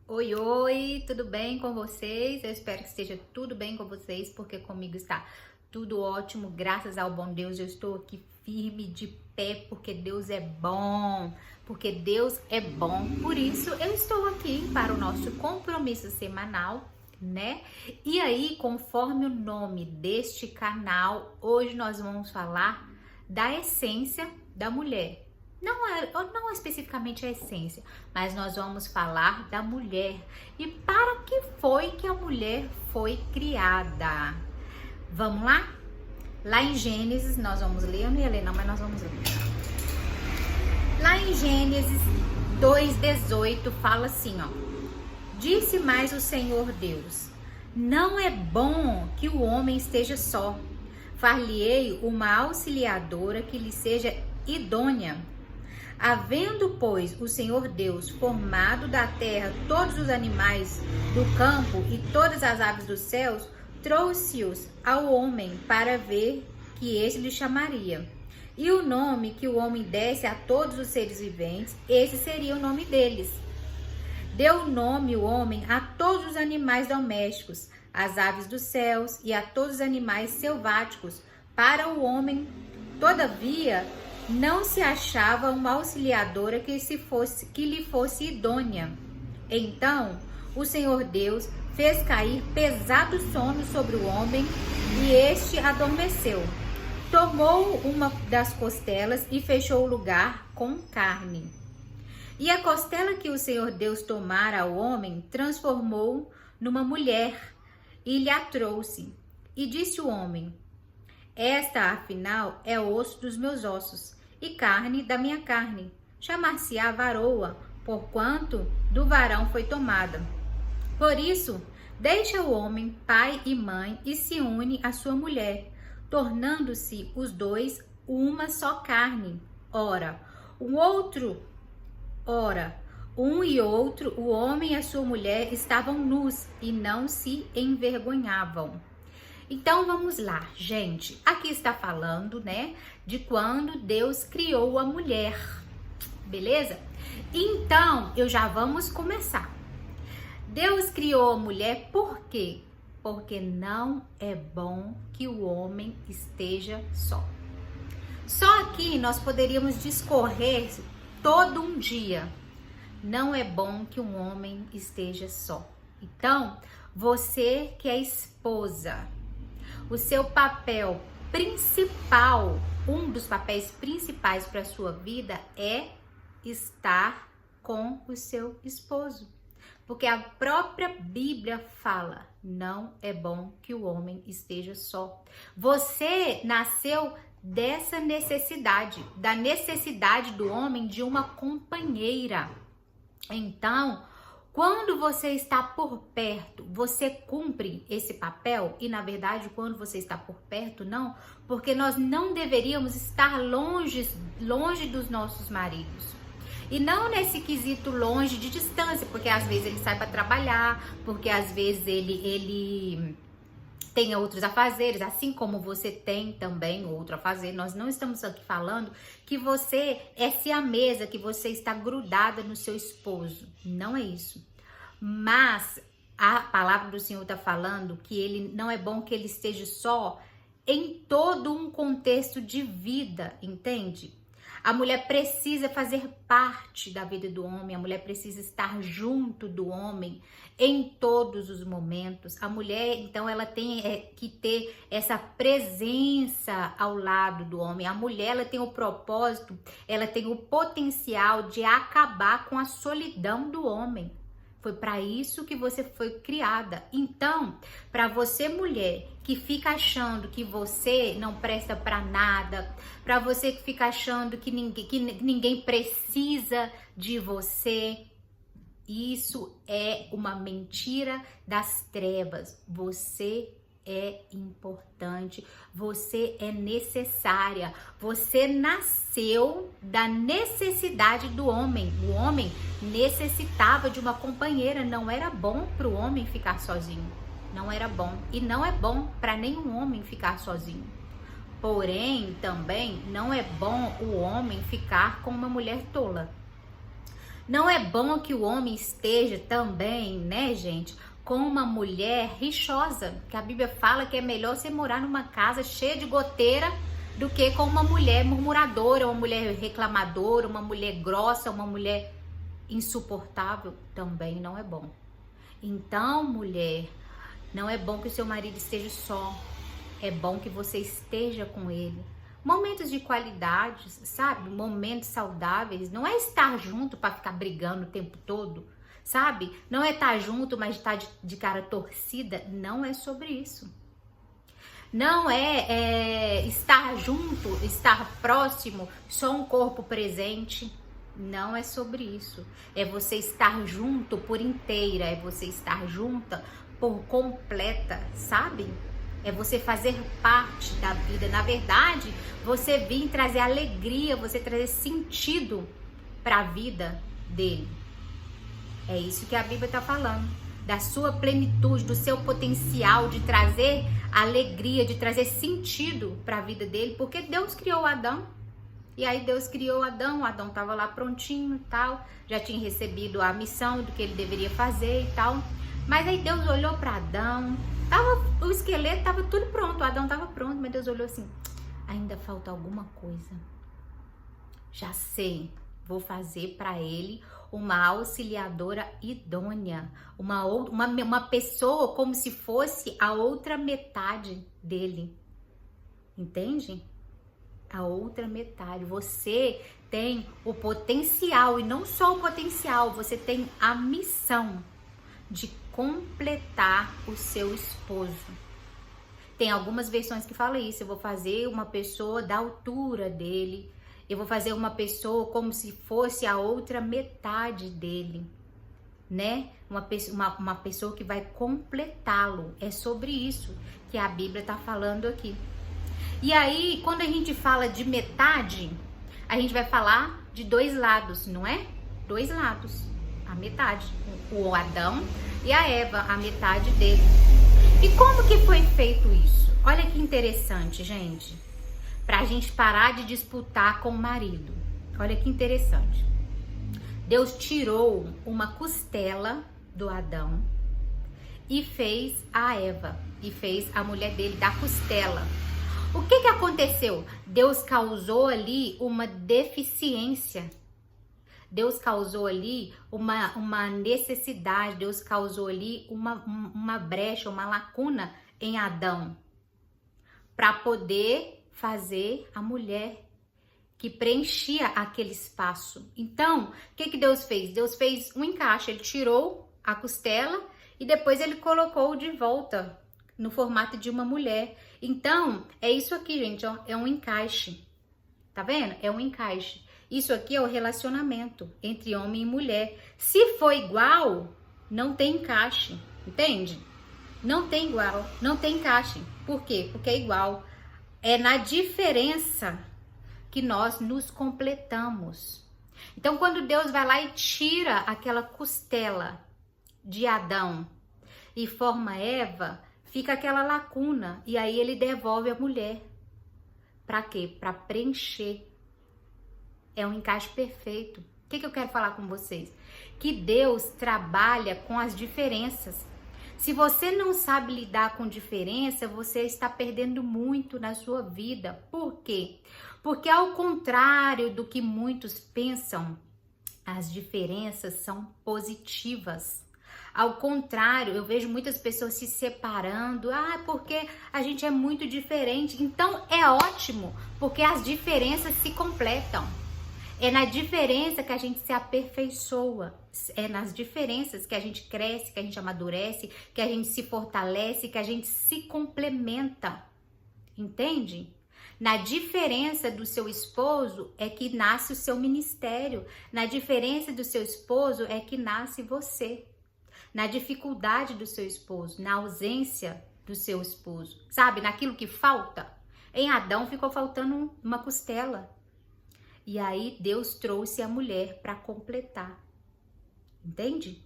Oi, oi, tudo bem com vocês? Eu espero que esteja tudo bem com vocês, porque comigo está tudo ótimo, graças ao bom Deus. Eu estou aqui firme de pé, porque Deus é bom, porque Deus é bom. Por isso, eu estou aqui para o nosso compromisso semanal, né? E aí, conforme o nome deste canal, hoje nós vamos falar da essência da mulher. Não especificamente a essência, mas nós vamos falar da mulher e para que foi que a mulher foi criada. Vamos lá? Lá em Gênesis, nós vamos ler, eu não ia ler não, mas nós vamos ler. Lá em Gênesis 2:18 fala assim, ó: Disse mais o Senhor Deus: Não é bom que o homem esteja só. Far-lhe-ei uma auxiliadora que lhe seja idônea. Havendo, pois, o Senhor Deus formado da terra todos os animais do campo e todas as aves dos céus, trouxe-os ao homem para ver que este lhe chamaria. E o nome que o homem desse a todos os seres viventes, esse seria o nome deles. Deu nome o homem a todos os animais domésticos, às aves dos céus e a todos os animais selváticos. Para o homem, todavia, não se achava uma auxiliadora que lhe fosse idônea. Então o Senhor Deus fez cair pesado sono sobre o homem e este adormeceu. Tomou uma das costelas e fechou o lugar com carne. E a costela que o Senhor Deus tomara ao homem transformou numa mulher e lhe a trouxe. E disse o homem: Esta, afinal, é osso dos meus ossos e carne da minha carne. Chamar-se-á varoa, porquanto do varão foi tomada. Por isso, deixa o homem pai e mãe e se une à sua mulher, tornando-se os dois uma só carne. Ora, um e outro, o homem e a sua mulher, estavam nus e não se envergonhavam. Então vamos lá, gente. Aqui está falando, né, de quando Deus criou a mulher, beleza? Então, já vamos começar. Deus criou a mulher por quê? Porque não é bom que o homem esteja só. Só aqui nós poderíamos discorrer todo um dia. Não é bom que um homem esteja só. Então, você que é esposa, o seu papel principal, um dos papéis principais para a sua vida é estar com o seu esposo. Porque a própria Bíblia fala, não é bom que o homem esteja só. Você nasceu dessa necessidade, da necessidade do homem de uma companheira. Então, quando você está por perto, você cumpre esse papel? E na verdade, quando você está por perto, não, porque nós não deveríamos estar longe dos nossos maridos. E não nesse quesito longe de distância, porque às vezes ele sai para trabalhar, porque às vezes ele tem outros afazeres, assim como você tem também outro afazer. Nós não estamos aqui falando que você é siamesa, que você está grudada no seu esposo. Não é isso. Mas a palavra do Senhor está falando que ele não é bom que ele esteja só em todo um contexto de vida, entende? A mulher precisa fazer parte da vida do homem, a mulher precisa estar junto do homem em todos os momentos. A mulher, então, ela tem que ter essa presença ao lado do homem. A mulher, ela tem o propósito, ela tem o potencial de acabar com a solidão do homem. Foi para isso que você foi criada. Então, para você, mulher, que fica achando que você não presta para nada, para você que fica achando que ninguém precisa de você, isso é uma mentira das trevas. Você é importante, você é necessária, você nasceu da necessidade do homem. O homem necessitava de uma companheira, não era bom para o homem ficar sozinho, não era bom, e não é bom para nenhum homem ficar sozinho. Porém, também não é bom o homem ficar com uma mulher tola. Não é bom que o homem esteja também, né, gente, com uma mulher rixosa, que a Bíblia fala que é melhor você morar numa casa cheia de goteira do que com uma mulher murmuradora, uma mulher reclamadora, uma mulher grossa, uma mulher insuportável. Também não é bom. Então, mulher, não é bom que o seu marido esteja só. É bom que você esteja com ele. Momentos de qualidade, sabe? Momentos saudáveis. Não é estar junto para ficar brigando o tempo todo, sabe? Não é estar junto, mas estar de cara torcida. Não é sobre isso. Não é estar junto, estar próximo, só um corpo presente. Não é sobre isso. É você estar junto por inteira. É você estar junta por completa, sabe? É você fazer parte da vida. Na verdade, você vir trazer alegria, você trazer sentido para a vida dele. É isso que a Bíblia está falando. Da sua plenitude, do seu potencial de trazer alegria, de trazer sentido para a vida dele. Porque Deus criou Adão. E aí Deus criou Adão. Adão estava lá prontinho e tal. Já tinha recebido a missão do que ele deveria fazer e tal. Mas aí Deus olhou para Adão. O esqueleto estava tudo pronto, o Adão estava pronto, mas Deus olhou assim, ainda falta alguma coisa. Já sei, vou fazer para ele uma auxiliadora idônea, uma pessoa como se fosse a outra metade dele. Entende? A outra metade. Você tem o potencial, e não só o potencial, você tem a missão de completar o seu esposo. Tem algumas versões que falam isso. Eu vou fazer uma pessoa da altura dele. Eu vou fazer uma pessoa como se fosse a outra metade dele, né? Uma pessoa que vai completá-lo. É sobre isso que a Bíblia está falando aqui. E aí, quando a gente fala de metade, a gente vai falar de dois lados, não é? Dois lados. A metade. O Adão e a Eva, a metade dele. E como que foi feito isso? Olha que interessante, gente. Pra gente parar de disputar com o marido. Olha que interessante. Deus tirou uma costela do Adão e fez a Eva. E fez a mulher dele da costela. O que que aconteceu? Deus causou ali uma deficiência. Deus causou ali uma necessidade, Deus causou ali uma brecha, uma lacuna em Adão, para poder fazer a mulher que preenchia aquele espaço. Então, o que que Deus fez? Deus fez um encaixe, ele tirou a costela e depois ele colocou de volta no formato de uma mulher. Então, é isso aqui, gente, ó, é um encaixe. Tá vendo? É um encaixe. Isso aqui é o relacionamento entre homem e mulher. Se for igual, não tem encaixe, entende? Não tem igual, não tem encaixe. Por quê? Porque é igual. É na diferença que nós nos completamos. Então, quando Deus vai lá e tira aquela costela de Adão e forma Eva, fica aquela lacuna. E aí ele devolve a mulher. Para quê? Para preencher. É um encaixe perfeito. O que eu quero falar com vocês? Que Deus trabalha com as diferenças. Se você não sabe lidar com diferença, você está perdendo muito na sua vida. Por quê? Porque ao contrário do que muitos pensam, as diferenças são positivas. Ao contrário, eu vejo muitas pessoas se separando. Porque a gente é muito diferente. Então é ótimo, porque as diferenças se completam. É na diferença que a gente se aperfeiçoa. É nas diferenças que a gente cresce, que a gente amadurece, que a gente se fortalece, que a gente se complementa. Entende? Na diferença do seu esposo é que nasce o seu ministério. Na diferença do seu esposo é que nasce você. Na dificuldade do seu esposo, na ausência do seu esposo. Sabe? Naquilo que falta. Em Adão ficou faltando uma costela. E aí Deus trouxe a mulher para completar. Entende?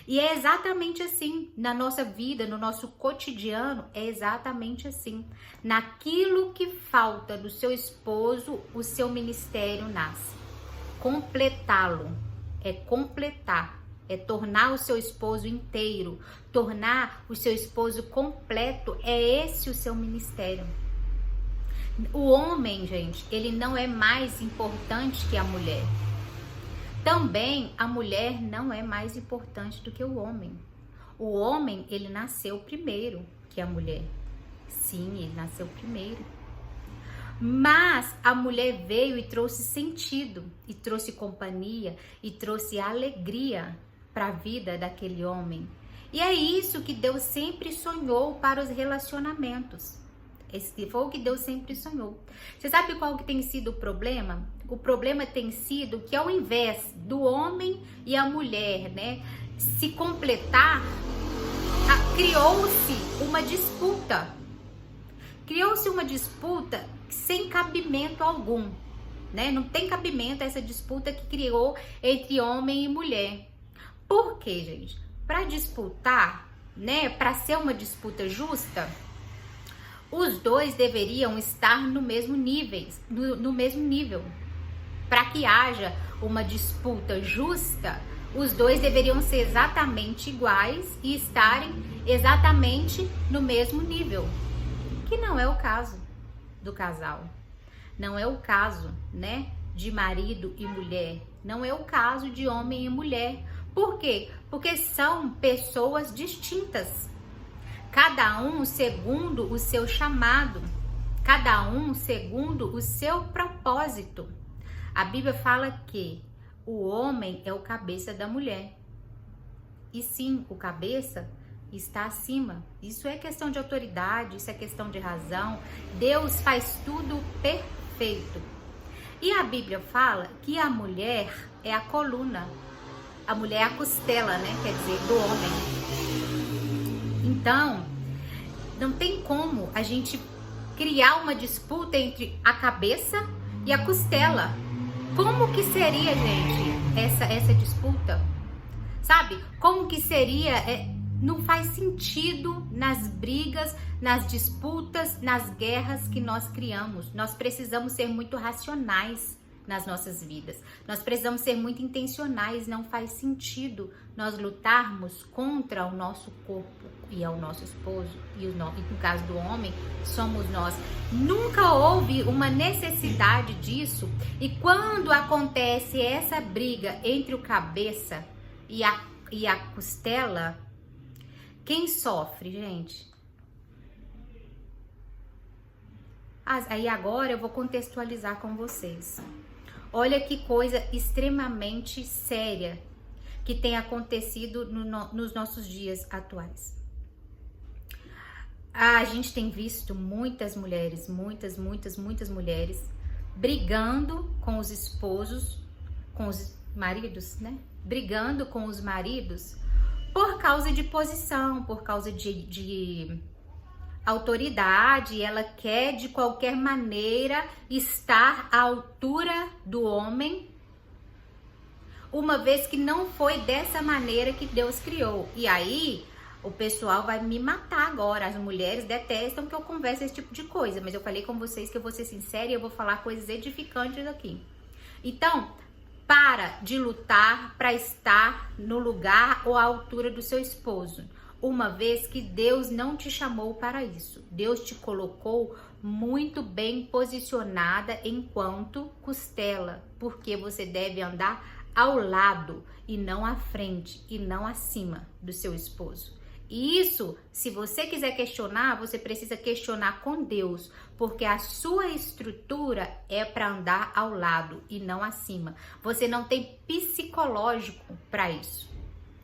E é exatamente assim na nossa vida, no nosso cotidiano, é exatamente assim. Naquilo que falta do seu esposo, o seu ministério nasce. Completá-lo. é completar, é tornar o seu esposo inteiro, tornar o seu esposo completo. É esse o seu ministério. O homem, gente, ele não é mais importante que a mulher. Também a mulher não é mais importante do que o homem. O homem, ele nasceu primeiro que a mulher. Sim, ele nasceu primeiro. Mas a mulher veio e trouxe sentido, e trouxe companhia, e trouxe alegria para a vida daquele homem. E é isso que Deus sempre sonhou para os relacionamentos. Esse foi o que Deus sempre sonhou. Você sabe qual que tem sido o problema? O problema tem sido que ao invés do homem e a mulher, né, se completar, criou-se uma disputa. Criou-se uma disputa sem cabimento algum, né? Não tem cabimento essa disputa que criou entre homem e mulher. Por quê, gente? Para disputar, né, para ser uma disputa justa, os dois deveriam estar no mesmo nível. Para que haja uma disputa justa, os dois deveriam ser exatamente iguais e estarem exatamente no mesmo nível. Que não é o caso do casal. Não é o caso, né, de marido e mulher. Não é o caso de homem e mulher. Por quê? Porque são pessoas distintas. Cada um segundo o seu chamado, cada um segundo o seu propósito. A Bíblia fala que o homem é o cabeça da mulher. E sim, o cabeça está acima. Isso é questão de autoridade, isso é questão de razão. Deus faz tudo perfeito. E a Bíblia fala que a mulher é a coluna. A mulher é a costela, né? Quer dizer, do homem. Então, não tem como a gente criar uma disputa entre a cabeça e a costela. Como que seria, gente, essa disputa? Sabe? Como que seria? Não faz sentido nas brigas, nas disputas, nas guerras que nós criamos. Nós precisamos ser muito racionais nas nossas vidas. Nós precisamos ser muito intencionais. Não faz sentido nós lutarmos contra o nosso corpo e ao nosso esposo. E no caso do homem, somos nós. Nunca houve uma necessidade disso. E quando acontece essa briga entre o cabeça e a costela, quem sofre, gente? Aí agora eu vou contextualizar com vocês. Olha que coisa extremamente séria que tem acontecido nos nossos dias atuais. A gente tem visto muitas mulheres, muitas mulheres brigando com os esposos, com os maridos, né? Brigando com os maridos por causa de posição, por causa de autoridade. Ela quer de qualquer maneira estar à altura do homem, uma vez que não foi dessa maneira que Deus criou. E aí o pessoal vai me matar agora. As mulheres detestam que eu converse esse tipo de coisa, mas eu falei com vocês que eu vou ser sincera e eu vou falar coisas edificantes aqui. Então, para de lutar para estar no lugar ou à altura do seu esposo, uma vez que Deus não te chamou para isso. Deus te colocou muito bem posicionada enquanto costela, porque você deve andar ao lado e não à frente e não acima do seu esposo. E isso, se você quiser questionar, você precisa questionar com Deus, porque a sua estrutura é para andar ao lado e não acima. Você não tem psicológico para isso.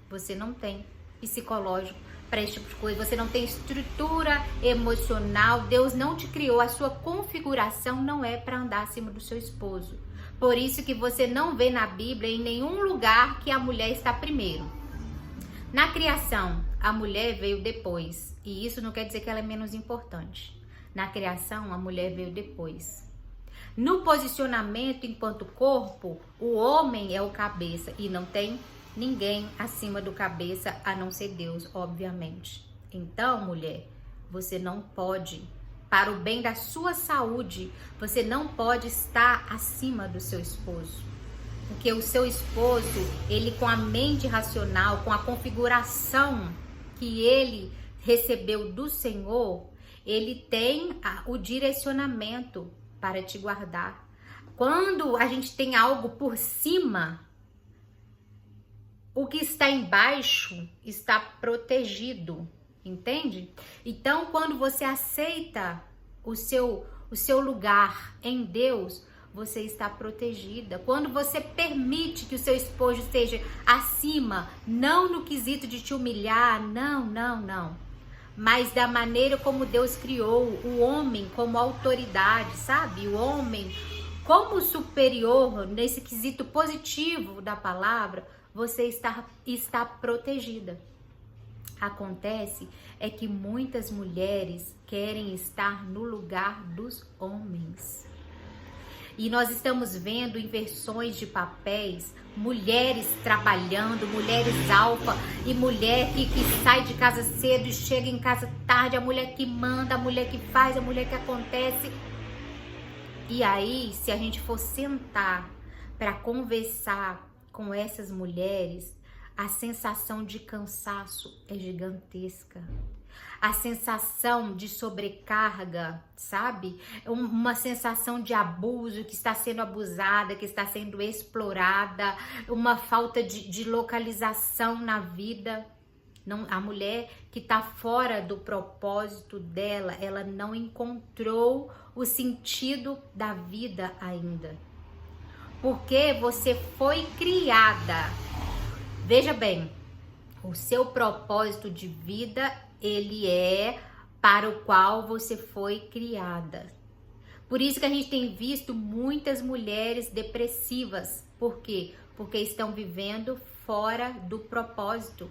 Você não tem psicológico para esse tipo de coisa. Você não tem estrutura emocional. Deus não te criou. A sua configuração não é para andar acima do seu esposo. Por isso que você não vê na Bíblia em nenhum lugar que a mulher está primeiro. Na criação, a mulher veio depois. E isso não quer dizer que ela é menos importante. Na criação, a mulher veio depois. No posicionamento enquanto corpo, o homem é o cabeça e não tem ninguém acima do cabeça a não ser Deus, obviamente. Então, mulher, você não pode, para o bem da sua saúde, você não pode estar acima do seu esposo. Porque o seu esposo, ele com a mente racional, com a configuração que ele recebeu do Senhor, ele tem o direcionamento para te guardar. Quando a gente tem algo por cima, o que está embaixo está protegido, entende? Então, quando você aceita o seu lugar em Deus, você está protegida. Quando você permite que o seu esposo esteja acima, não no quesito de te humilhar, não. Mas da maneira como Deus criou o homem como autoridade, sabe? O homem como superior, nesse quesito positivo da palavra, você está protegida. Acontece é que muitas mulheres querem estar no lugar dos homens. E nós estamos vendo inversões de papéis, mulheres trabalhando, mulheres alfa e mulher que sai de casa cedo e chega em casa tarde, a mulher que manda, a mulher que faz, a mulher que acontece. E aí, se a gente for sentar para conversar com essas mulheres, a sensação de cansaço é gigantesca. A sensação de sobrecarga, sabe? Uma sensação de abuso, que está sendo abusada, que está sendo explorada, uma falta de localização na vida. Não, a mulher que está fora do propósito dela, ela não encontrou o sentido da vida ainda. Porque você foi criada. Veja bem, o seu propósito de vida, ele é para o qual você foi criada. Por isso que a gente tem visto muitas mulheres depressivas. Por quê? Porque estão vivendo fora do propósito.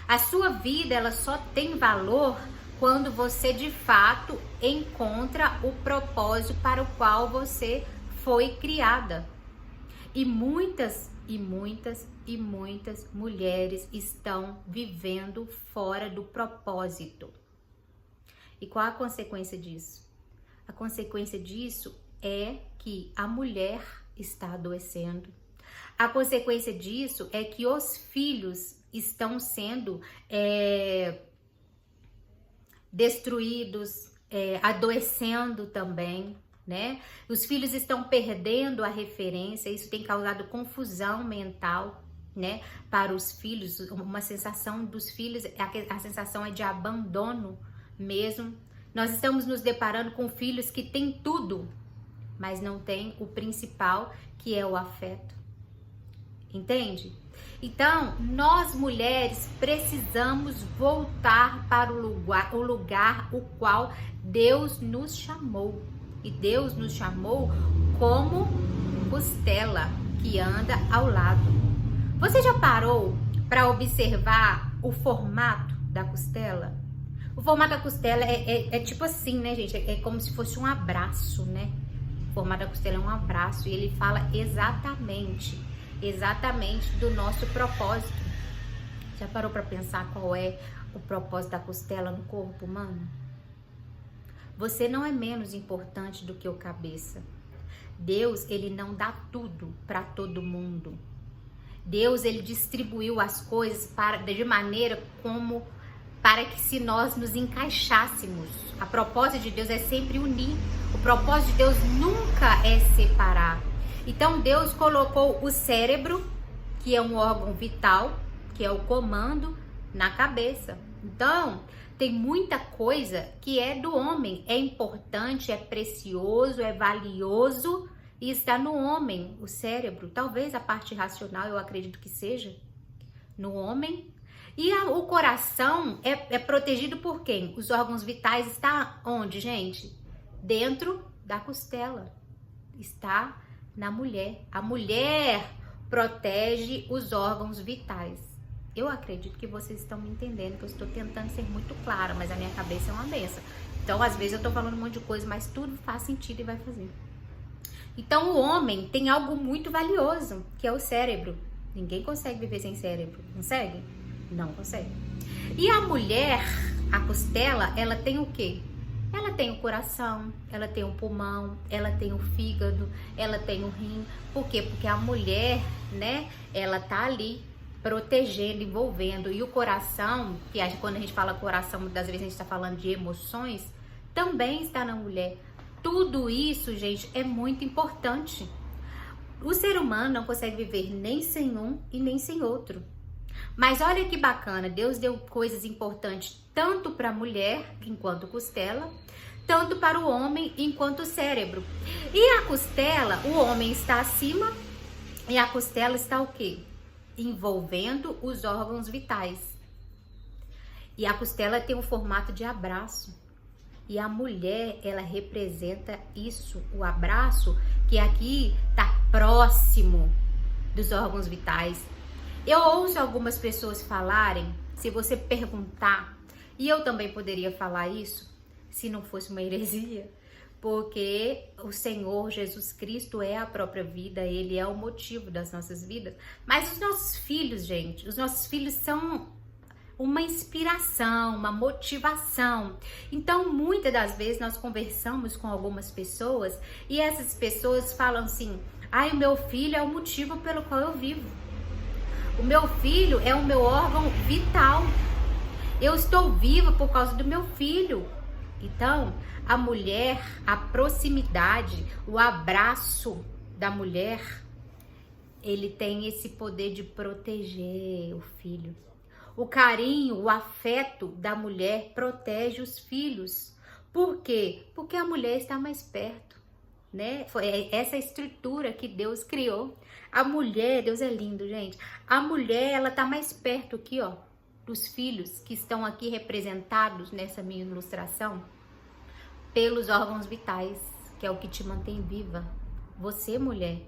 A sua vida, ela só tem valor quando você de fato encontra o propósito para o qual você foi criada. E muitas mulheres estão vivendo fora do propósito. E qual a consequência disso? A consequência disso é que a mulher está adoecendo. A consequência disso é que os filhos estão sendo destruídos, adoecendo também, né? Os filhos estão perdendo a referência, isso tem causado confusão mental, né? Para os filhos, uma sensação dos filhos, a sensação é de abandono mesmo. Nós estamos nos deparando com filhos que têm tudo, mas não têm o principal, que é o afeto. Entende? Então, nós mulheres precisamos voltar para o lugar o qual Deus nos chamou. E Deus nos chamou como costela que anda ao lado. Você já parou para observar o formato da costela? O formato da costela é tipo assim, né, gente? É como se fosse um abraço, né? O formato da costela é um abraço e ele fala exatamente do nosso propósito. Já parou para pensar qual é o propósito da costela no corpo humano? Você não é menos importante do que o cabeça. Deus, ele não dá tudo para todo mundo. Deus, ele distribuiu as coisas de maneira como para que se nós nos encaixássemos. A propósito de Deus é sempre unir. O propósito de Deus nunca é separar. Então Deus colocou o cérebro, que é um órgão vital, que é o comando, na cabeça. Então, tem muita coisa que é do homem, é importante, é precioso, é valioso e está no homem, o cérebro. Talvez a parte racional, eu acredito que seja no homem. E o coração é protegido por quem? Os órgãos vitais estão onde, gente? Dentro da costela. Está na mulher. A mulher protege os órgãos vitais. Eu acredito que vocês estão me entendendo, que eu estou tentando ser muito clara, mas a minha cabeça é uma benção. Então, às vezes eu estou falando um monte de coisa, mas tudo faz sentido e vai fazer. Então, o homem tem algo muito valioso, que é o cérebro. Ninguém consegue viver sem cérebro. Consegue? Não consegue. E a mulher, a costela, ela tem o quê? Ela tem o coração, ela tem o pulmão, ela tem o fígado, ela tem o rim. Por quê? Porque a mulher, né, ela tá ali protegendo, envolvendo. E o coração, que quando a gente fala coração, muitas vezes a gente está falando de emoções, também está na mulher. Tudo isso, gente, é muito importante. O ser humano não consegue viver nem sem um e nem sem outro. Mas olha que bacana, Deus deu coisas importantes tanto para a mulher, enquanto costela, tanto para o homem, enquanto cérebro. E a costela, o homem está acima e a costela está o quê? Envolvendo os órgãos vitais. E a costela tem um formato de abraço. E a mulher, ela representa isso, o abraço, que aqui está próximo dos órgãos vitais. Eu ouço algumas pessoas falarem, se você perguntar, e eu também poderia falar isso, se não fosse uma heresia, porque o Senhor Jesus Cristo é a própria vida, Ele é o motivo das nossas vidas. Mas os nossos filhos, gente, os nossos filhos são uma inspiração, uma motivação. Então, muitas das vezes nós conversamos com algumas pessoas e essas pessoas falam assim: ai, o meu filho é o motivo pelo qual eu vivo. O meu filho é o meu órgão vital. Eu estou viva por causa do meu filho. Então, a mulher, a proximidade, o abraço da mulher, ele tem esse poder de proteger o filho. O carinho, o afeto da mulher protege os filhos. Por quê? Porque a mulher está mais perto, né? Foi essa estrutura que Deus criou. A mulher, Deus é lindo, gente. A mulher, ela tá mais perto aqui, ó, dos filhos que estão aqui representados nessa minha ilustração pelos órgãos vitais, que é o que te mantém viva. Você, mulher,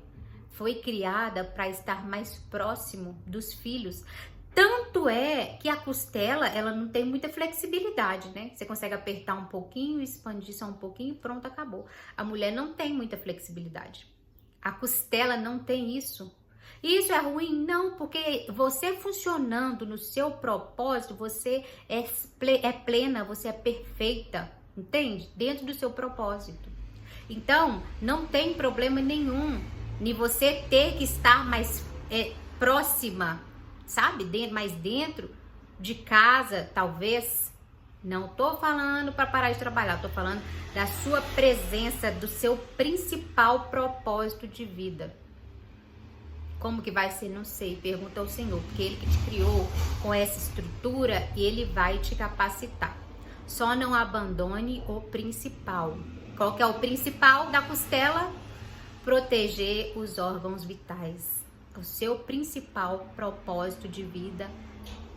foi criada para estar mais próximo dos filhos. Tanto é que a costela, ela não tem muita flexibilidade, né? Você consegue apertar um pouquinho, expandir só um pouquinho e pronto, acabou. A mulher não tem muita flexibilidade. A costela não tem isso. E isso é ruim? Não, porque você funcionando no seu propósito, você é plena, você é perfeita, entende? Dentro do seu propósito. Então, não tem problema nenhum em você ter que estar mais próxima, sabe? Mais dentro de casa, talvez. Não tô falando para parar de trabalhar, tô falando da sua presença, do seu principal propósito de vida. Como que vai ser? Não sei. Pergunta ao Senhor, porque Ele que te criou com essa estrutura e Ele vai te capacitar. Só não abandone o principal. Qual que é o principal da costela? Proteger os órgãos vitais. O seu principal propósito de vida,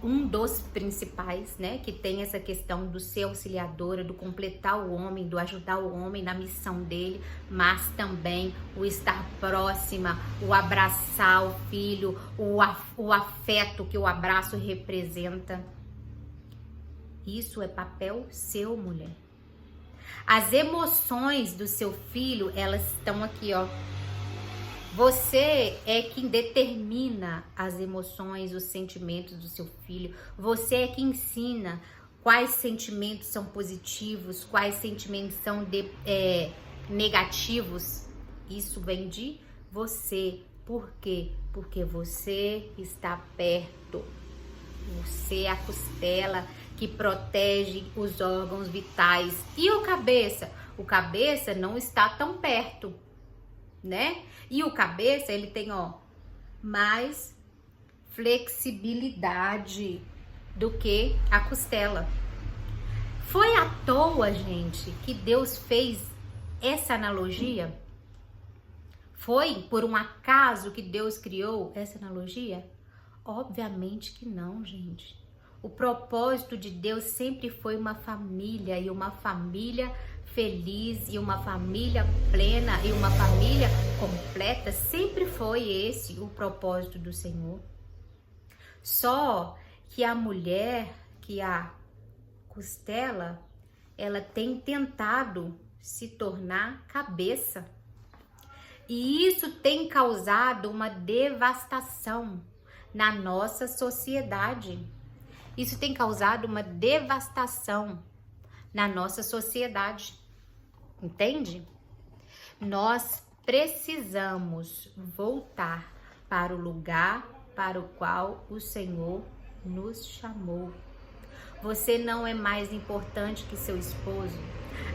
um dos principais, né, que tem essa questão do ser auxiliadora, do completar o homem, do ajudar o homem na missão dele, mas também o estar próxima, o abraçar o filho, o afeto que o abraço representa. Isso é papel seu, mulher. As emoções do seu filho, elas estão aqui, ó. Você é quem determina as emoções, os sentimentos do seu filho. Você é quem ensina quais sentimentos são positivos, quais sentimentos são negativos. Isso vem de você. Por quê? Porque você está perto. Você é a costela que protege os órgãos vitais. E o cabeça? O cabeça não está tão perto, né? E o cabeça, ele tem, ó, mais flexibilidade do que a costela. Foi à toa, gente, que Deus fez essa analogia? Foi por um acaso que Deus criou essa analogia? Obviamente que não, gente. O propósito de Deus sempre foi uma família, e uma família feliz, e uma família plena, e uma família completa. Sempre foi esse o propósito do Senhor. Só que a mulher, que a costela, ela tem tentado se tornar cabeça. E isso tem causado uma devastação na nossa sociedade. Isso tem causado uma devastação na nossa sociedade. Entende? Nós precisamos voltar para o lugar para o qual o Senhor nos chamou. Você não é mais importante que seu esposo,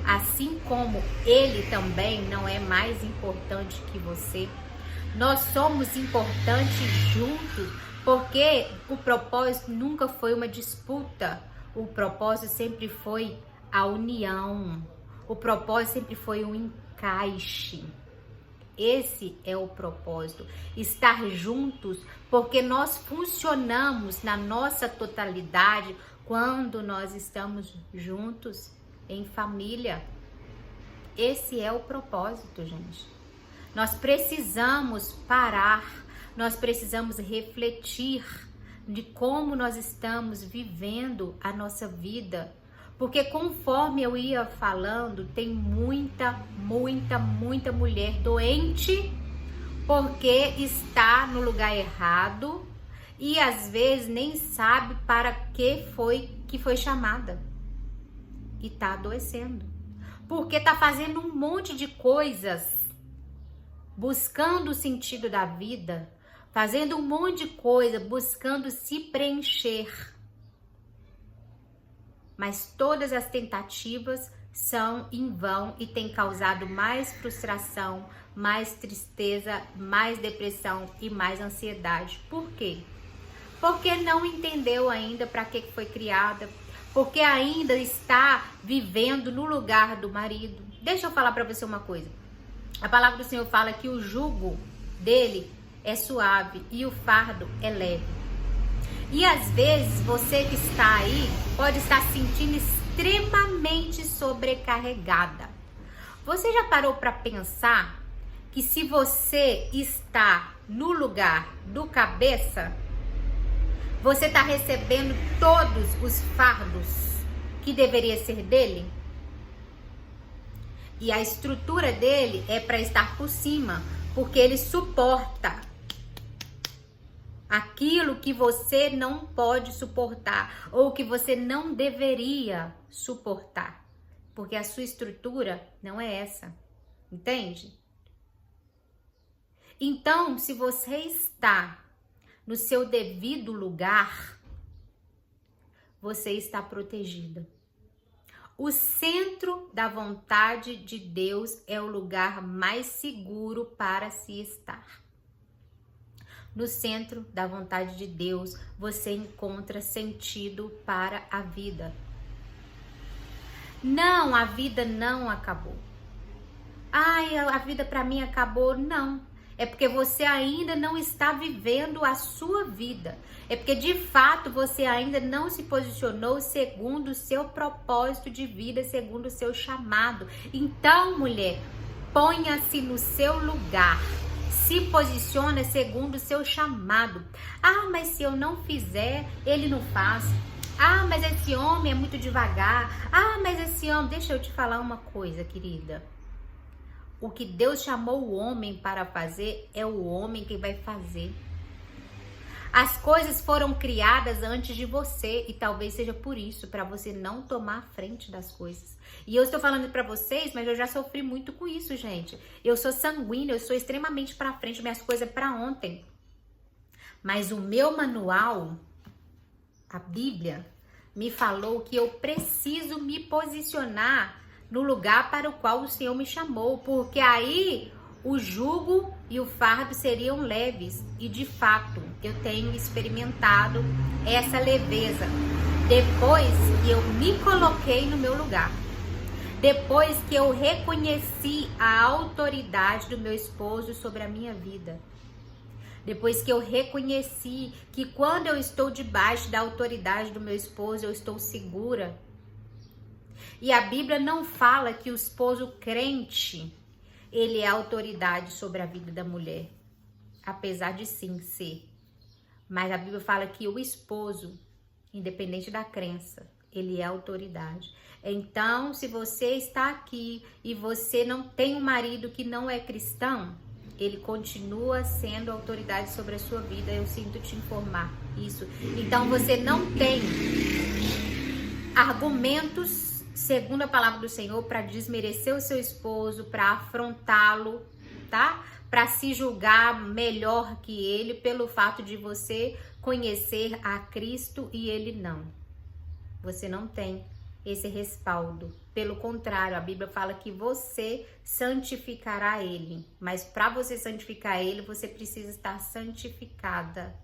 assim como ele também não é mais importante que você. Nós somos importantes juntos, porque o propósito nunca foi uma disputa. O propósito sempre foi a união. O propósito sempre foi um encaixe. Esse é o propósito, estar juntos, porque nós funcionamos na nossa totalidade quando nós estamos juntos em família. Esse é o propósito, gente. Nós precisamos parar, nós precisamos refletir de como nós estamos vivendo a nossa vida. Porque conforme eu ia falando, tem muita mulher doente porque está no lugar errado e às vezes nem sabe para que foi chamada e tá adoecendo. Porque tá fazendo um monte de coisas, buscando o sentido da vida, fazendo um monte de coisa, buscando se preencher. Mas todas as tentativas são em vão e têm causado mais frustração, mais tristeza, mais depressão e mais ansiedade. Por quê? Porque não entendeu ainda para que foi criada, porque ainda está vivendo no lugar do marido. Deixa eu falar para você uma coisa. A palavra do Senhor fala que o jugo dele é suave e o fardo é leve. E às vezes você que está aí pode estar se sentindo extremamente sobrecarregada. Você já parou para pensar que se você está no lugar do cabeça, você está recebendo todos os fardos que deveria ser dele? E a estrutura dele é para estar por cima, porque ele suporta aquilo que você não pode suportar ou que você não deveria suportar, porque a sua estrutura não é essa, entende? Então, se você está no seu devido lugar, você está protegida. O centro da vontade de Deus é o lugar mais seguro para se estar. No centro da vontade de Deus, você encontra sentido para a vida. Não, a vida não acabou. Ai, a vida para mim acabou. Não. É porque você ainda não está vivendo a sua vida. É porque de fato você ainda não se posicionou segundo o seu propósito de vida, segundo o seu chamado. Então, mulher, ponha-se no seu lugar. Se posiciona segundo o seu chamado. Ah, mas se eu não fizer, ele não faz. Ah, mas esse homem é muito devagar. Ah, mas esse homem... Deixa eu te falar uma coisa, querida. O que Deus chamou o homem para fazer, é o homem que vai fazer. As coisas foram criadas antes de você e talvez seja por isso, para você não tomar a frente das coisas. E eu estou falando para vocês, mas eu já sofri muito com isso, gente. Eu sou sanguínea, eu sou extremamente para frente, minhas coisas para ontem. Mas o meu manual, a Bíblia, me falou que eu preciso me posicionar no lugar para o qual o Senhor me chamou, porque aí o jugo e o fardo seriam leves, e de fato eu tenho experimentado essa leveza depois que eu me coloquei no meu lugar, depois que eu reconheci a autoridade do meu esposo sobre a minha vida, depois que eu reconheci que quando eu estou debaixo da autoridade do meu esposo, eu estou segura. E a Bíblia não fala que o esposo crente, ele é autoridade sobre a vida da mulher, apesar de sim ser. Mas a Bíblia fala que o esposo, independente da crença, ele é autoridade. Então, se você está aqui e você não tem um marido que não é cristão, ele continua sendo autoridade sobre a sua vida. Eu sinto te informar isso. Então, você não tem argumentos segundo a palavra do Senhor, para desmerecer o seu esposo, para afrontá-lo, tá? Para se julgar melhor que ele pelo fato de você conhecer a Cristo e ele não. Você não tem esse respaldo. Pelo contrário, a Bíblia fala que você santificará ele. Mas para você santificar ele, você precisa estar santificada.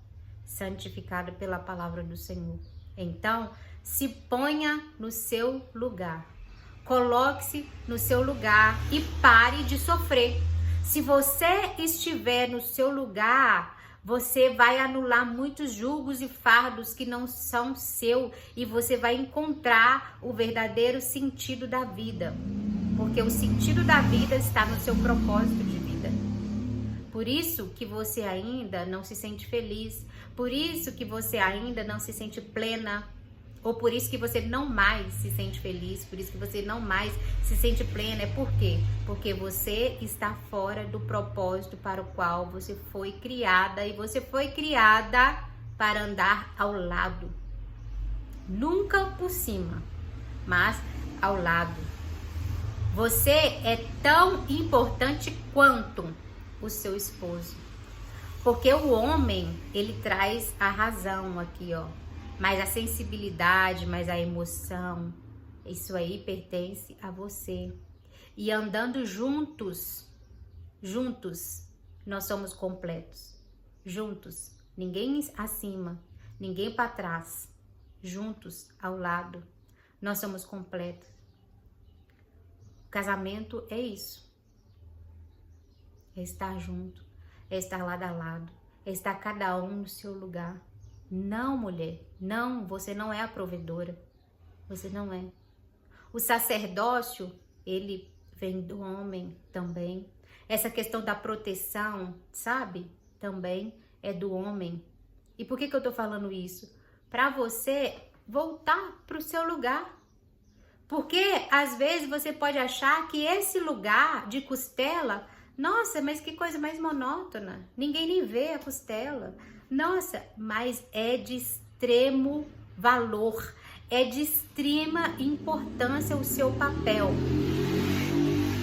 Santificada pela palavra do Senhor. Então, se ponha no seu lugar. Coloque-se no seu lugar e pare de sofrer. Se você estiver no seu lugar, você vai anular muitos julgos e fardos que não são seu e você vai encontrar o verdadeiro sentido da vida. Porque o sentido da vida está no seu propósito de vida. Por isso que você ainda não se sente feliz, por isso que você ainda não se sente plena, ou por isso que você não mais se sente feliz, por isso que você não mais se sente plena. É por quê? Porque você está fora do propósito para o qual você foi criada, e você foi criada para andar ao lado. Nunca por cima, mas ao lado. Você é tão importante quanto o seu esposo. Porque o homem, ele traz a razão aqui, ó. Mas a sensibilidade, mas a emoção, isso aí pertence a você. E andando juntos, nós somos completos. Juntos, ninguém acima, ninguém para trás. Juntos, ao lado, nós somos completos. O casamento é isso. É estar junto, é estar lado a lado, é estar cada um no seu lugar. Não, mulher, não, você não é a provedora, você não é. O sacerdócio, ele vem do homem também. Essa questão da proteção, sabe, também é do homem. E por que eu tô falando isso? Para você voltar para o seu lugar. Porque às vezes você pode achar que esse lugar de costela, nossa, mas que coisa mais monótona, ninguém nem vê a costela. Nossa, mas é de extremo valor, é de extrema importância o seu papel.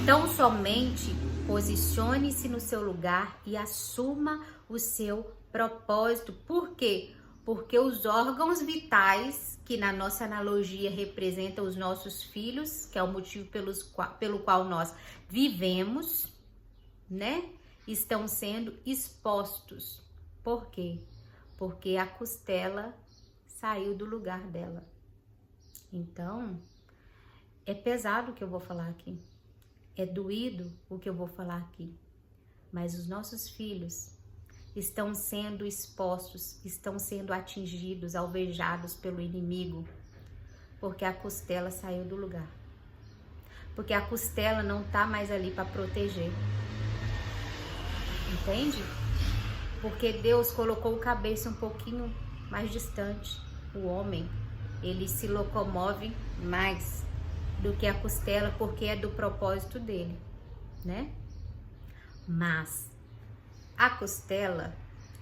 Então, somente posicione-se no seu lugar e assuma o seu propósito. Por quê? Porque os órgãos vitais, que na nossa analogia representam os nossos filhos, que é o motivo pelo qual nós vivemos, né? Estão sendo expostos. Por quê? Porque a costela saiu do lugar dela. Então, é pesado o que eu vou falar aqui. É doído o que eu vou falar aqui. Mas os nossos filhos estão sendo expostos, estão sendo atingidos, alvejados pelo inimigo. Porque a costela saiu do lugar. Porque a costela não tá mais ali para proteger. Entende? Porque Deus colocou o cabeça um pouquinho mais distante. O homem, ele se locomove mais do que a costela, porque é do propósito dele, né? Mas a costela,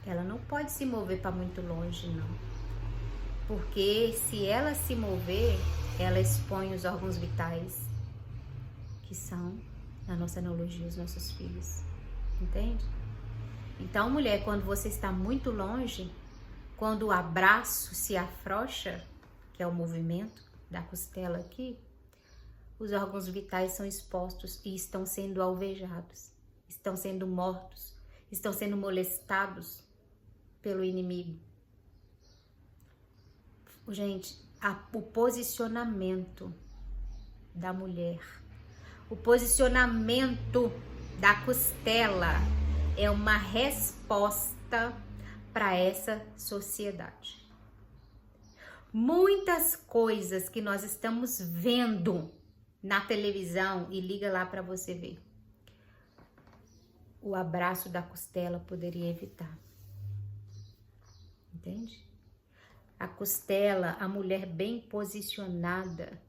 ela não pode se mover para muito longe, não. Porque se ela se mover, ela expõe os órgãos vitais, que são, na nossa analogia, os nossos filhos. Entende? Então, mulher, quando você está muito longe, quando o abraço se afrouxa, que é o movimento da costela aqui, os órgãos vitais são expostos e estão sendo alvejados, estão sendo mortos, estão sendo molestados pelo inimigo. Gente, o posicionamento da mulher, o posicionamento da costela é uma resposta para essa sociedade. Muitas coisas que nós estamos vendo na televisão, e liga lá para você ver, o abraço da costela poderia evitar. Entende? A costela, a mulher bem posicionada,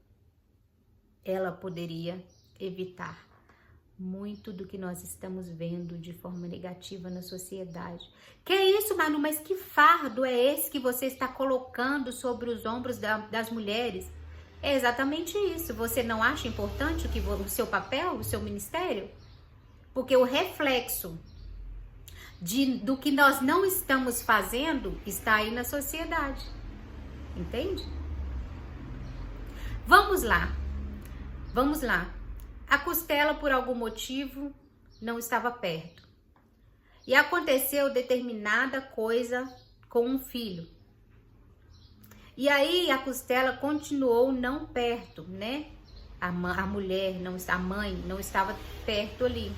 ela poderia evitar muito do que nós estamos vendo de forma negativa na sociedade. Que é isso, Manu? Mas que fardo é esse que você está colocando sobre os ombros das mulheres? É exatamente isso. Você não acha importante o seu papel, o seu ministério? Porque o reflexo do que nós não estamos fazendo está aí na sociedade. Entende? Vamos lá. Vamos lá. A Costela, por algum motivo, não estava perto. E aconteceu determinada coisa com um filho. E aí a Costela continuou não perto, né? A mulher, a mãe não estava perto ali.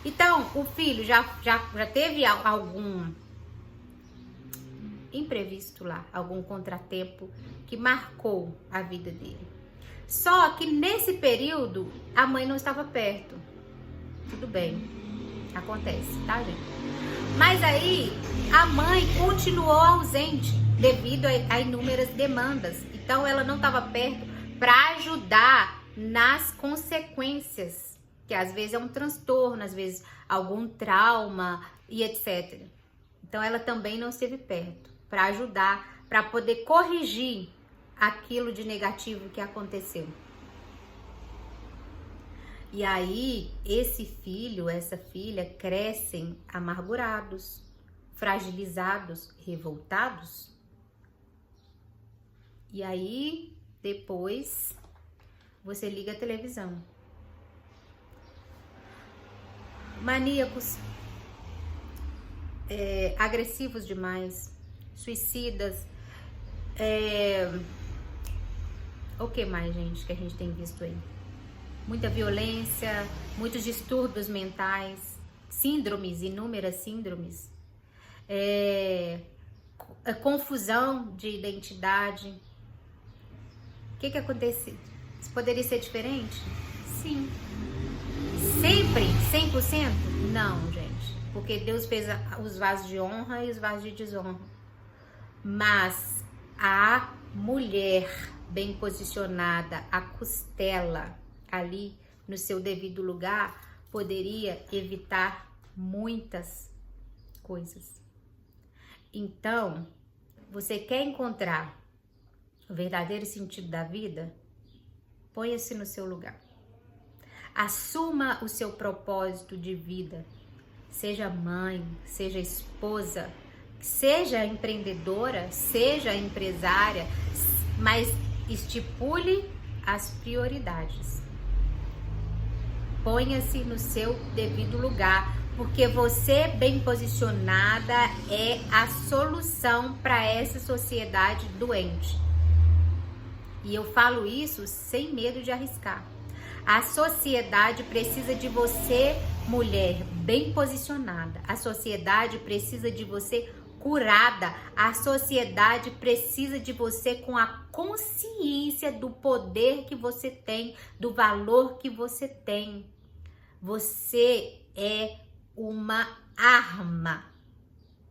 Então, o filho já teve algum imprevisto lá, algum contratempo que marcou a vida dele. Só que nesse período, a mãe não estava perto. Tudo bem, acontece, tá, gente? Mas aí, a mãe continuou ausente devido a inúmeras demandas. Então, ela não estava perto para ajudar nas consequências, que às vezes é um transtorno, às vezes algum trauma e etc. Então, ela também não esteve perto para ajudar, para poder corrigir aquilo de negativo que aconteceu. E aí, esse filho, essa filha crescem amargurados, fragilizados, revoltados. E aí, depois, você liga a televisão. Maníacos, agressivos demais, suicidas, o que mais, gente, que a gente tem visto aí? Muita violência, muitos distúrbios mentais, síndromes, inúmeras síndromes, confusão de identidade. O que acontece? Isso poderia ser diferente? Sim. Sempre? 100%? Não, gente. Porque Deus fez os vasos de honra e os vasos de desonra. Mas a mulher bem posicionada, a Costela ali no seu devido lugar, poderia evitar muitas coisas. Então, você quer encontrar o verdadeiro sentido da vida? Ponha-se no seu lugar. Assuma o seu propósito de vida. Seja mãe, seja esposa, seja empreendedora, seja empresária, mas estipule as prioridades. Ponha-se no seu devido lugar, porque você bem posicionada é a solução para essa sociedade doente. E eu falo isso sem medo de arriscar. A sociedade precisa de você, mulher, bem posicionada. A sociedade precisa de você curada. A sociedade precisa de você com a consciência do poder que você tem, do valor que você tem. Você é uma arma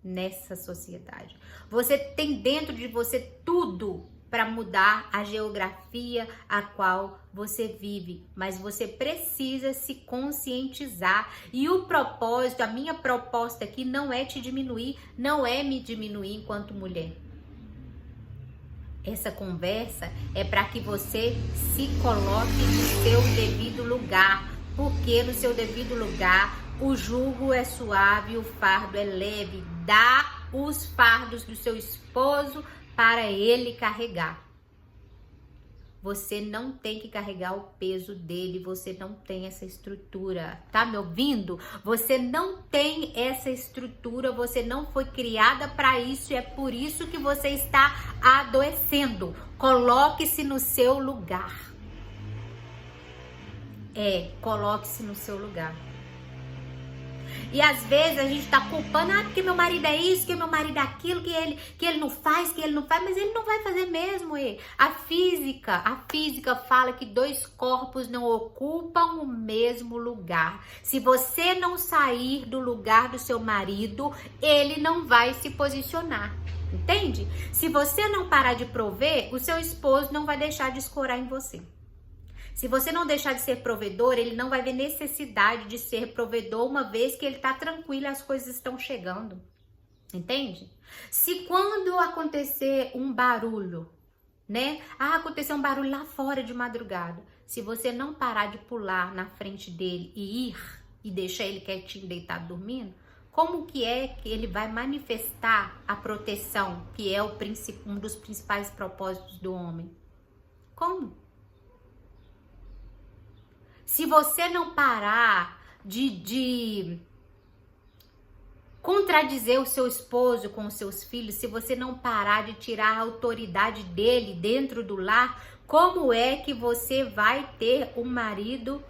nessa sociedade. Você tem dentro de você tudo para mudar a geografia a qual você vive, mas você precisa se conscientizar. E o propósito, a minha proposta aqui não é te diminuir, não é me diminuir enquanto mulher. Essa conversa é para que você se coloque no seu devido lugar, porque no seu devido lugar o jugo é suave, o fardo é leve. Dá os fardos do seu esposo para ele carregar. Você não tem que carregar o peso dele, você não tem essa estrutura, tá me ouvindo? Você não tem essa estrutura, você não foi criada para isso e é por isso que você está adoecendo. Coloque-se no seu lugar. Coloque-se no seu lugar. E às vezes a gente tá culpando, porque meu marido é isso, que meu marido é aquilo, que ele não faz, mas ele não vai fazer mesmo. A física fala que dois corpos não ocupam o mesmo lugar. Se você não sair do lugar do seu marido, ele não vai se posicionar. Entende? Se você não parar de prover, o seu esposo não vai deixar de escorar em você. Se você não deixar de ser provedor, ele não vai ver necessidade de ser provedor, uma vez que ele tá tranquilo e as coisas estão chegando. Entende? Se quando acontecer um barulho né? Ah, aconteceu um barulho lá fora de madrugada. Se você não parar de pular na frente dele e ir e deixar ele quietinho, deitado, dormindo, como que é que ele vai manifestar a proteção, que é um dos principais propósitos do homem? Como? Se você não parar de contradizer o seu esposo com os seus filhos, se você não parar de tirar a autoridade dele dentro do lar, como é que você vai ter um marido,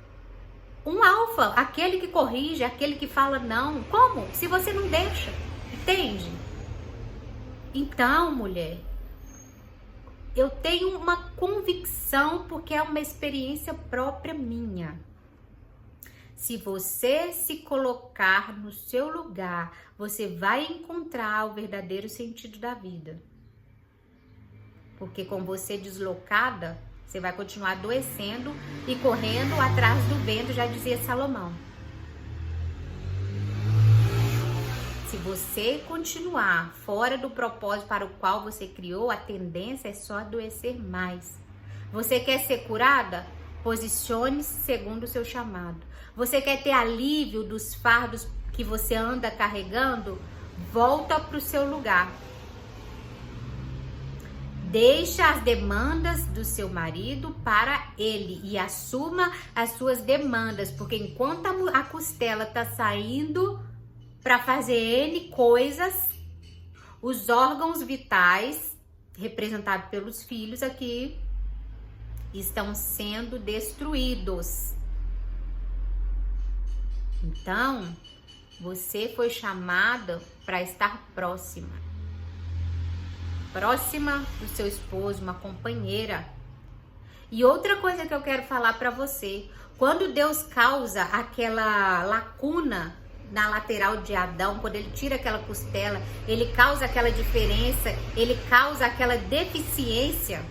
um alfa, aquele que corrige, aquele que fala não? Como? Se você não deixa, entende? Então, mulher, eu tenho uma convicção, porque é uma experiência própria minha. Se você se colocar no seu lugar, você vai encontrar o verdadeiro sentido da vida. Porque com você deslocada, você vai continuar adoecendo e correndo atrás do vento, já dizia Salomão. Se você continuar fora do propósito para o qual você criou, a tendência é só adoecer mais. Você quer ser curada? Posicione-se segundo o seu chamado. Você quer ter alívio dos fardos que você anda carregando? Volta para o seu lugar. Deixa as demandas do seu marido para ele e assuma as suas demandas, porque enquanto a costela está saindo para fazer N coisas, os órgãos vitais, representados pelos filhos aqui, estão sendo destruídos. Então, você foi chamada para estar próxima do seu esposo, uma companheira. E outra coisa que eu quero falar para você, quando Deus causa aquela lacuna na lateral de Adão, quando ele tira aquela costela, ele causa aquela diferença, ele causa aquela deficiência,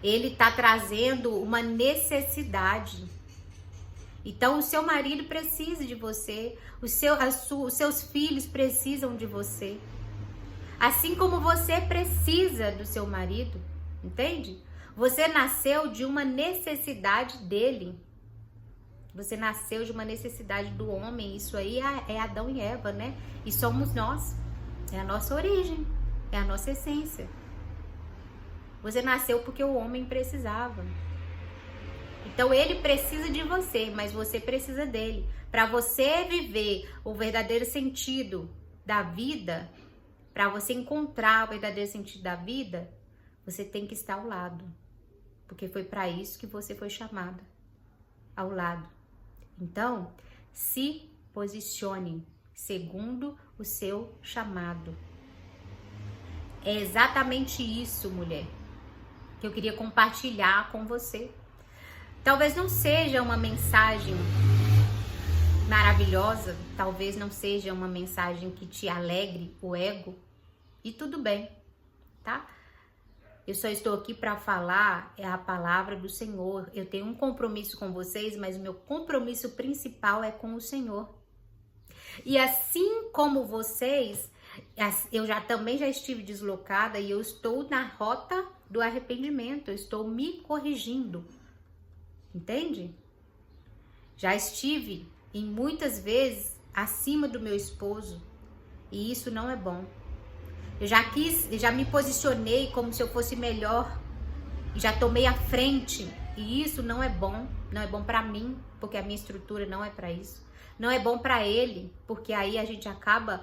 ele está trazendo uma necessidade. Então, o seu marido precisa de você, os seus filhos precisam de você. Assim como você precisa do seu marido, entende? Você nasceu de uma necessidade dele. Você nasceu de uma necessidade do homem. Isso aí é Adão e Eva, né? E somos nós. É a nossa origem, é a nossa essência. Você nasceu porque o homem precisava. Então ele precisa de você, mas você precisa dele. Para você viver o verdadeiro sentido da vida, para você encontrar o verdadeiro sentido da vida, você tem que estar ao lado. Porque foi para isso que você foi chamada, ao lado. Então, se posicione segundo o seu chamado. É exatamente isso, mulher, que eu queria compartilhar com você. Talvez não seja uma mensagem maravilhosa, talvez não seja uma mensagem que te alegre o ego, e tudo bem, tá? Eu só estou aqui para falar a palavra do Senhor. Eu tenho um compromisso com vocês, mas o meu compromisso principal é com o Senhor. E assim como vocês, eu também já estive deslocada e eu estou na rota do arrependimento, eu estou me corrigindo. Entende? Já estive em muitas vezes acima do meu esposo e isso não é bom. Eu já me posicionei como se eu fosse melhor e já tomei a frente e isso não é bom. Não é bom para mim, porque a minha estrutura não é para isso. Não é bom para ele, porque aí a gente acaba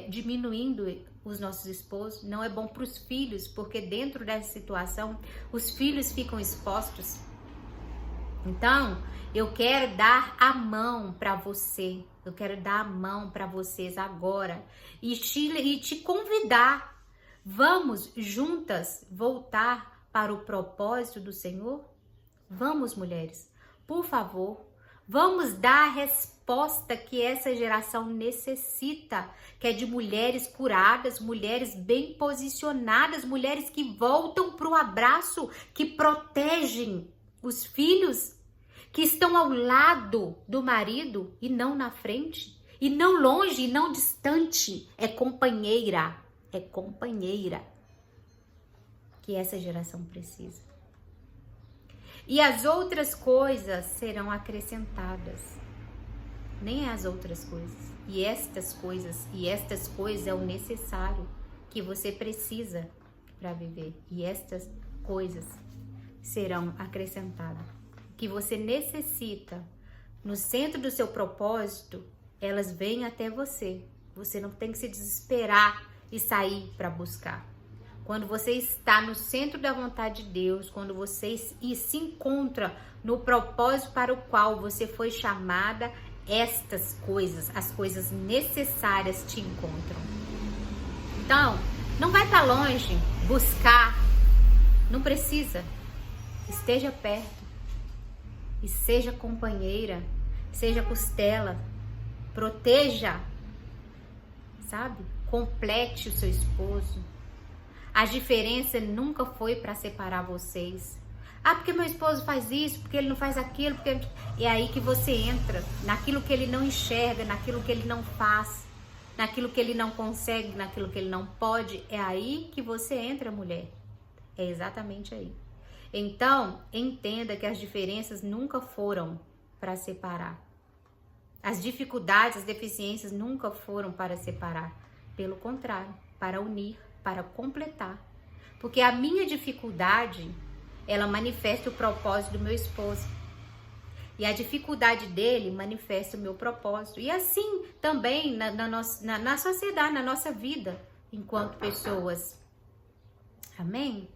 diminuindo os nossos esposos. Não é bom para os filhos, porque dentro dessa situação os filhos ficam expostos. Então, eu quero dar a mão para você. Eu quero dar a mão para vocês agora e te convidar. Vamos juntas voltar para o propósito do Senhor? Vamos, mulheres, por favor. Vamos dar a resposta que essa geração necessita, que é de mulheres curadas, mulheres bem posicionadas, mulheres que voltam para o abraço, que protegem os filhos, que estão ao lado do marido e não na frente, e não longe, e não distante. É companheira, é companheira. que essa geração precisa. E as outras coisas serão acrescentadas. Nem as outras coisas. E estas coisas é o necessário que você precisa para viver. E estas coisas serão acrescentadas. Que você necessita no centro do seu propósito, elas vêm até você. Você não tem que se desesperar e sair para buscar. Quando você está no centro da vontade de Deus, quando você se encontra no propósito para o qual você foi chamada, estas coisas, as coisas necessárias te encontram. Então, não vai para longe buscar, não precisa. Esteja perto e seja companheira, seja costela, proteja, sabe? Complete o seu esposo. A diferença nunca foi para separar vocês. Ah, porque meu esposo faz isso, porque ele não faz aquilo, porque... É aí que você entra, naquilo que ele não enxerga, naquilo que ele não faz, naquilo que ele não consegue, naquilo que ele não pode. É aí que você entra, mulher. É exatamente aí. Então, entenda que as diferenças nunca foram para separar. As dificuldades, as deficiências nunca foram para separar. Pelo contrário, para unir, para completar. Porque a minha dificuldade, ela manifesta o propósito do meu esposo. E a dificuldade dele manifesta o meu propósito. E assim também na sociedade, na nossa vida, enquanto pessoas. Amém?